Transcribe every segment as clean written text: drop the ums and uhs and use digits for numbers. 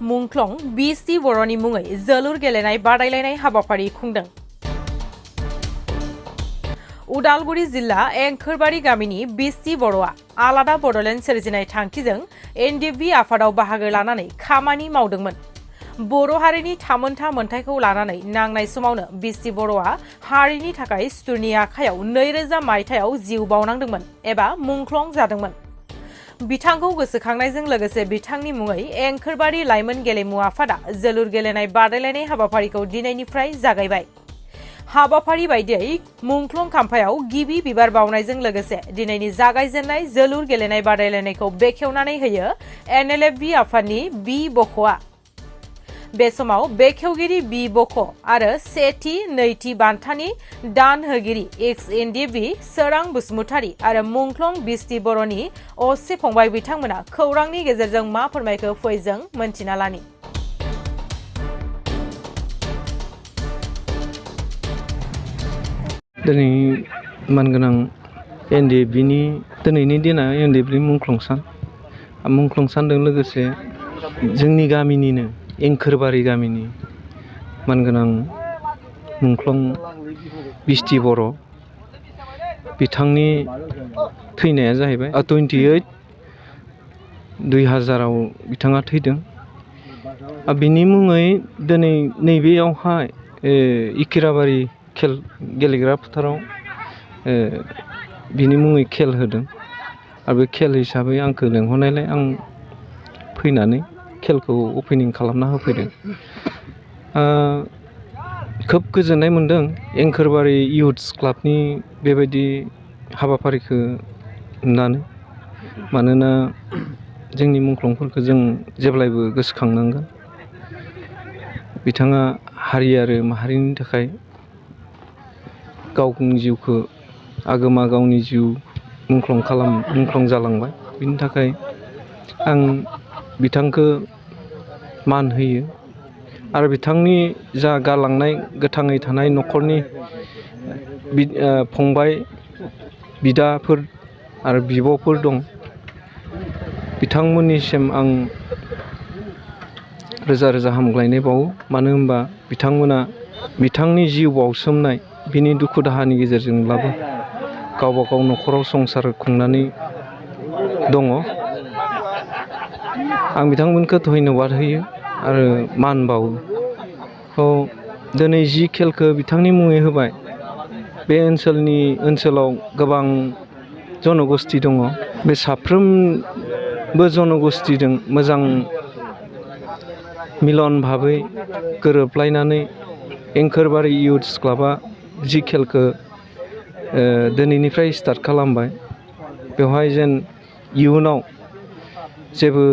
मुंख्लं बिसि बर'नि मुङै जोलुर गेलेनाय बादायलायनाय हाबाफारि खुंदों। उदालगुरि जिल्ला एंखोरबारि गामिनि बिसि बर'आ आलादा बड'लेण्ड सोरजिनाय थांखिजों एनडिएफबि आफादाव बाहागो लानानै खामानि मावदोंमोन। बर' हारिनि थामोनथा मोनथायखौ लानानै नांनाय समावनो बिसि बर'आ हारिनि थाखाय सुथुरनि आखायाव 2000 मायथाइयाव जिउ बावनांदोंमोन एबा मुंख्लं जादोंमोन। बिथांखौ गोसोखांनायजों लोगोसे बिथांनि मुङै एंखोरबारि लाइमोन गेलेमु आफादा जोलुर गेलेनाय बादायलायनाय हाबाफारिखौ दिनैनिफ्राय जागायबाय। हाबाफारि बायदियै मुंख्लं खाम्फायाव गिबि बिबार बावनायजों लोगोसे दिनैनि जागायजेननाय जोलुर गेलेनाय बादायलायनायखौ बेखेवनानै होयो एनएलएफबि आफादनि बि बख'आ। बे समाव बेखेवगिरि बि बख' आरो सेथि नैथि बान्थानि दान होगिरि एक्स एनडिएफबि सोरां बसुमतारी आरो मुंख्लं बिसि बर'नि असे फंबाय बिथांमोना खौरांनि गेजेरजों मा फोरमायखो फैजों मोनथिना लानि। दिनै मानगोनां एनडिएफबिनि दिनैनि दिना एनडिएफबि मुंख्लं सान। मुंख्लं सानजों लोगोसे जोंनि गामिनिनो एंखोरबारि गामिनि मानगोनां मुंख्लं बिसि बर' बिथांनि थैनाया जाहैबाय 28/2000 बिथाङा थैदों। बिनि मुङै दिनै नैबेयावहाय इकिराबारि खेल गेलेग्रा फोथाराव बिनि मुङै खेल होदों आरो बे खेल हिसाबै आंखौ लेंहरनायलाय आं फैनानै खेलखौ अपेनिं खालामना होफैदों। खोब गोजोननाय मोनदों एंखोरबारि इयुथ्स क्लाबनि बेबायदि हाबाफारिखौ नुनानै। मानोना जोंनि मुंख्लंफोरखौ जों जेब्लायबो गोसोखांनांगोन। बिथाङा हारि आरो माहारिनि थाखाय गावनि जिउखौ आगोमा गावनि जिउ मुंख्लं जालांबाय। बिनि थाखाय आं बिथांखौ मान होयो आरो बिथांनि जा गालांनाय गोथाङै थानाय न'खरनि फंबाय बिदाफोर आरो बिब'फोर दं, बिथांमोननिसिम आं रोजा रोजा हामग्लायनाय बावो। मानो होनबा बिथांमोना बिथांनि जिउ बावसोमनाय बिनि दुखु दाहानि गेजेरजोंब्लाबो गावबा गाव न'खराव संसार खुंनानै दङ। आं बिथांमोनखौ धन्यबाद होयो आरो मान बावो। दिनै जि खेलखौ बिथांनि मुङै होबाय, बे ओनसोलाव गोबां जनगोष्ठी दङ। बे साफ्रोमबो जनगोष्ठीजों मोजां मिलन भाबै गोरोबलायनानै एंखोरबारि इयुथ्स क्लाबा जि खेलखौ दिनैनिफ्राय स्टार्ट खालामबाय, बेवहाय जेन इयुनाव जेबो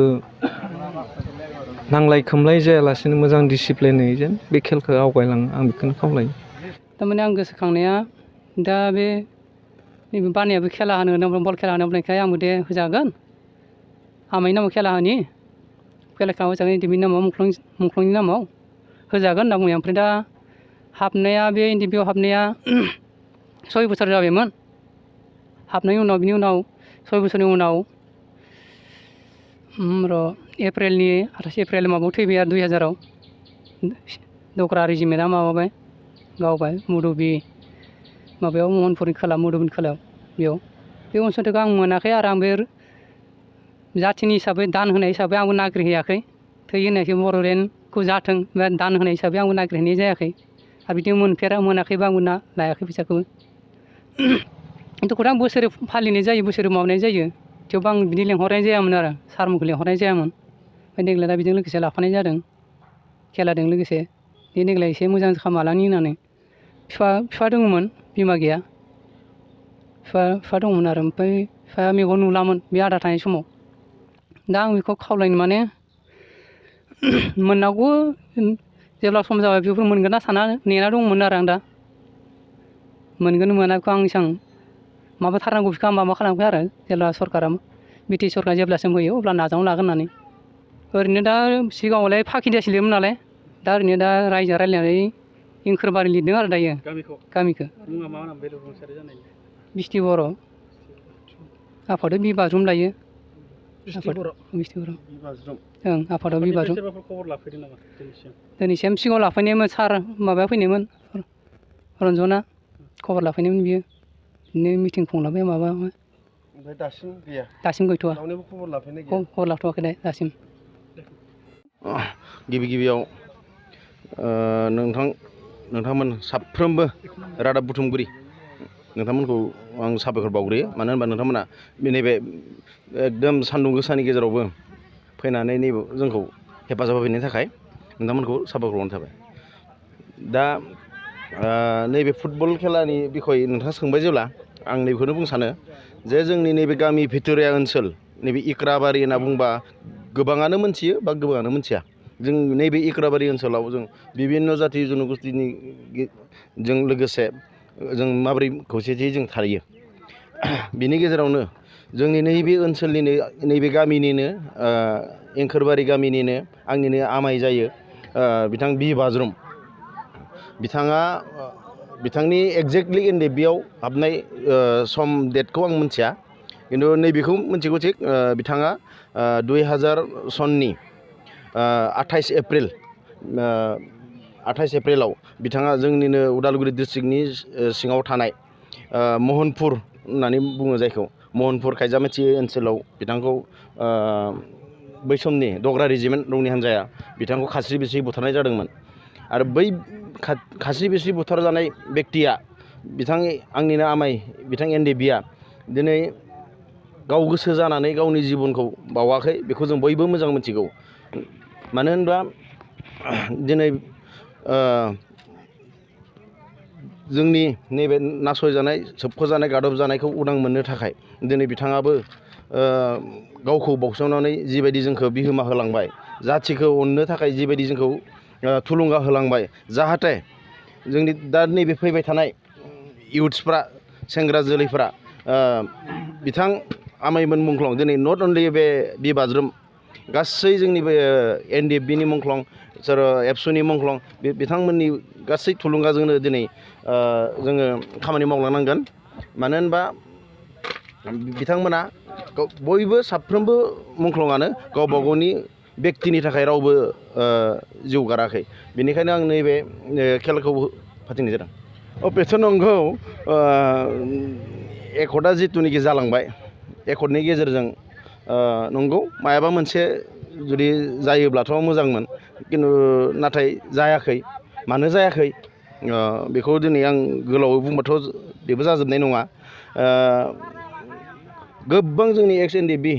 नांलाय खोमलाय जायालासेनो मोजां डिसिप्लिनै जेन बे खेलखौ आवगायलाङो, आं बेखौनो खावलायो। थारमाने आं गोसोखांनाया दा बे नैबे बानायाबो खेला होनो बल खेला होनो बुंनायखाय आंबो दे होजागोन, आमाइनि नामाव खेला होनि, खेलाखौ होजागोन एनडिएफबिनि नामाव मुंख्लंनि नामाव होजागोन होनना बुंबाय। ओमफ्राय दा हाबनाया बे एनडिएफबिआव हाबनाया 6 बोसोर जाबायमोन। हाबनायनि उनाव बिनि उनाव 6 बोसोरनि उनाव एप्रिलनि 28 एप्रिल माबायाव थैबाय आरो 2000आव दग्रा रेजिमेन्टआ माबाबाय गावबाय मुदुबि माबायाव महनपुरनि खोला मुदुबिनि खोलायाव। बेयाव बे अनसुंथाइखौ आं मोनाखै आरो आं बे जाथिनि हिसाबै दान होनाय हिसाबै आंबो नागिरहैयाखै। थै होनायखौ बर'लेण्डखौ जाथों बा दान होनाय हिसाबै आंबो नागिरहैनाय जायाखै आरो बिदि मोनाखैबा आंबो लायाखै फैसाखौबो। खिन्थु आं बोसोरै फालिनाय जायो, बोसोरै मावनाय जायो। थेवबो आं बिदि लेंहरनाय जायामोन आरो सारमोनखौ लेंहरनाय जायामोन। ओमफ्राय देग्लाय दा बेजों लोगोसे लाफानाय जादों खेलाजों लोगोसे। बे देग्लाय एसे मोजां खालामलांनि होननानै। बिफा दङमोन, बिमा गैया। बिफा दंमोन आरो ओमफ्राय बिफाया मेगन नुलामोन बे आदा थानाय समाव। दा आं बेखौ खावलायनो माने मोननांगौ जेब्ला सम जाबाय बेफोर मोनगोन ना साना नेना दंमोन आरो आं दा। मोनगोन मोनाखौ आं एसेबां माबाथारनांगौ बेखौ आं माबा खालामाखै आरो जेब्ला सरकारा ब्रिटिश सरकारा जेब्लासिम होयो अब्ला नाजावना लागोन होननानै। ओरैनो दा सिगाङावलाय फाखिदियासो लिरोमोन नालाय, दा ओरैनो दा रायजोआ रायज्लायनानै एंखोरबारि लिरदों आरो दायो गामिखौ। मुङा मा नाम बेलेग रुंसारि जानायनि? बिसि बर'। आफादआव बि बाज्रुम लायो। ओं आफादाव बिबाजों दिनैसिम सिगाङाव लाफैनायमोन सार माबाया फैनायमोन रन्जना खबर लाफैनायमोन बियो बिदिनो मिटिं खुंलाबाय माबा ओमफ्राय दासिम गैया दासिम गैथ'वा रावनिबो खबर लाफैनाय गैया खबर लाथ'वाखै दे दासिम गिबियाव नोंथांमोन साफ्रोमबो रादाब बुथुमगिरि नोंथांमोनखौ आं साबायखर बावग्रोयो मानो होनबा नोंथांमोना नैबे एकदम सान्दुं गोसानि गेजेरावबो फैनानै नैबे जोंखौ हेफाजाब होफैनायनि थाखाय नोंथांमोनखौ साबायखर बावनाय थाबाय दा नैबे फुटबल खेलानि बिखय नोंथाङा सोंबाय जेब्ला आं नैबेखौनो बुंनो सानो जे जोंनि नैबे गामि भिथोरिया ओनसोल नैबे इक्राबारि होनना बुंबा गोबाङानो मोनथियो बा गोबाङानो मोनथिया जों नैबे इक्राबारि ओनसोलाव जों बिभिन्न जाथि जन'गोष्ठिनि जों लोगोसे जों माबोरै खौसेथियै जों थायो बिनि गेजेरावनो जोंनि नैबे ओनसोलनिनो नैबे गामिनिनो एंखोरबारि गामिनिनो आंनिनो आमाय जायो बिथां बि बाज्रुम बिथांनि एक्जेक्टलि एनडिएफबिआव हाबनाय सम डेटखौ आं मिथिया खिन्थु नैबेखौ मिथिगौ थिग बिथाङा 2000 सननि 28 एप्रिलाव बिथाङा जोंनिनो उदालगुरि डिस्ट्रिक्टनि सिङाव थानाय महनपुर होननानै बुङो जायखौ महनपुर खायजामाथि ओनसोलाव बिथांखौ बै समनि दग्रा रेजिमेन्ट रौनि हान्जाया बिथांखौ खास्रि बिस्रि बुथारनाय जादोंमोन आरो बै खास्रि बिस्रि बुथारजानाय बेक्तिया आंनिनो आमाय बिथां एनडिएफबिआ दिनै गाव गोसो जानानै गावनि जिबनखौ बावाखै बेखौ जों बयबो मोजां मिथिगौ मानो होनबा दिनै जोंनि नैबे नासयजानाय सोबख'जानाय गादबजानायखौ उदां मोननो थाखाय दिनै बिथाङाबो गावखौ बावसोमनानै जिबायदि जोंखौ बिहोमा होलांबाय जाथिखौ अननो थाखाय जिबायदि जोंखौ थुलुंगा होलांबाय जाहाथे जोंनि दा नैबे फैबाय थानाय इयुथ्सफ्रा सेंग्रा जोलैफ्रा बिथां आमायमोन मुंख्लं दिनै नट अनलि बे बि बाज्रुम गासै जोंनि बे एनडिएफबिनि मुंख्लं सोर एबसुनि मुंख्लं बिथांमोननि गासै थुलुंगाजोंनो दिनै जोङो खामानि मावलांनांगोन मानो होनबा बिथांमोना बयबो साफ्रोमबो मुंख्लङानो गावबा गावनि बेक्तिनि थाखाय रावबो जिउ गाराखै बेनिखायनो आं नैबे खेलाखौ फाथिनाय जादों बेथ' नंगौ एकर्डआ जिथुनिखि जालांबाय एकर्डनि गेजेरजों नंगौ मायाबा मोनसे जुदि जायोब्लाथ' मोजांमोन खिन्थु नाथाय जायाखै मानो जायाखै बेखौ दिनै आं गोलावै बुंबाथ' बेबो जाजोबनाय नङा गोबां जोंनि एक्स एनडिएफबि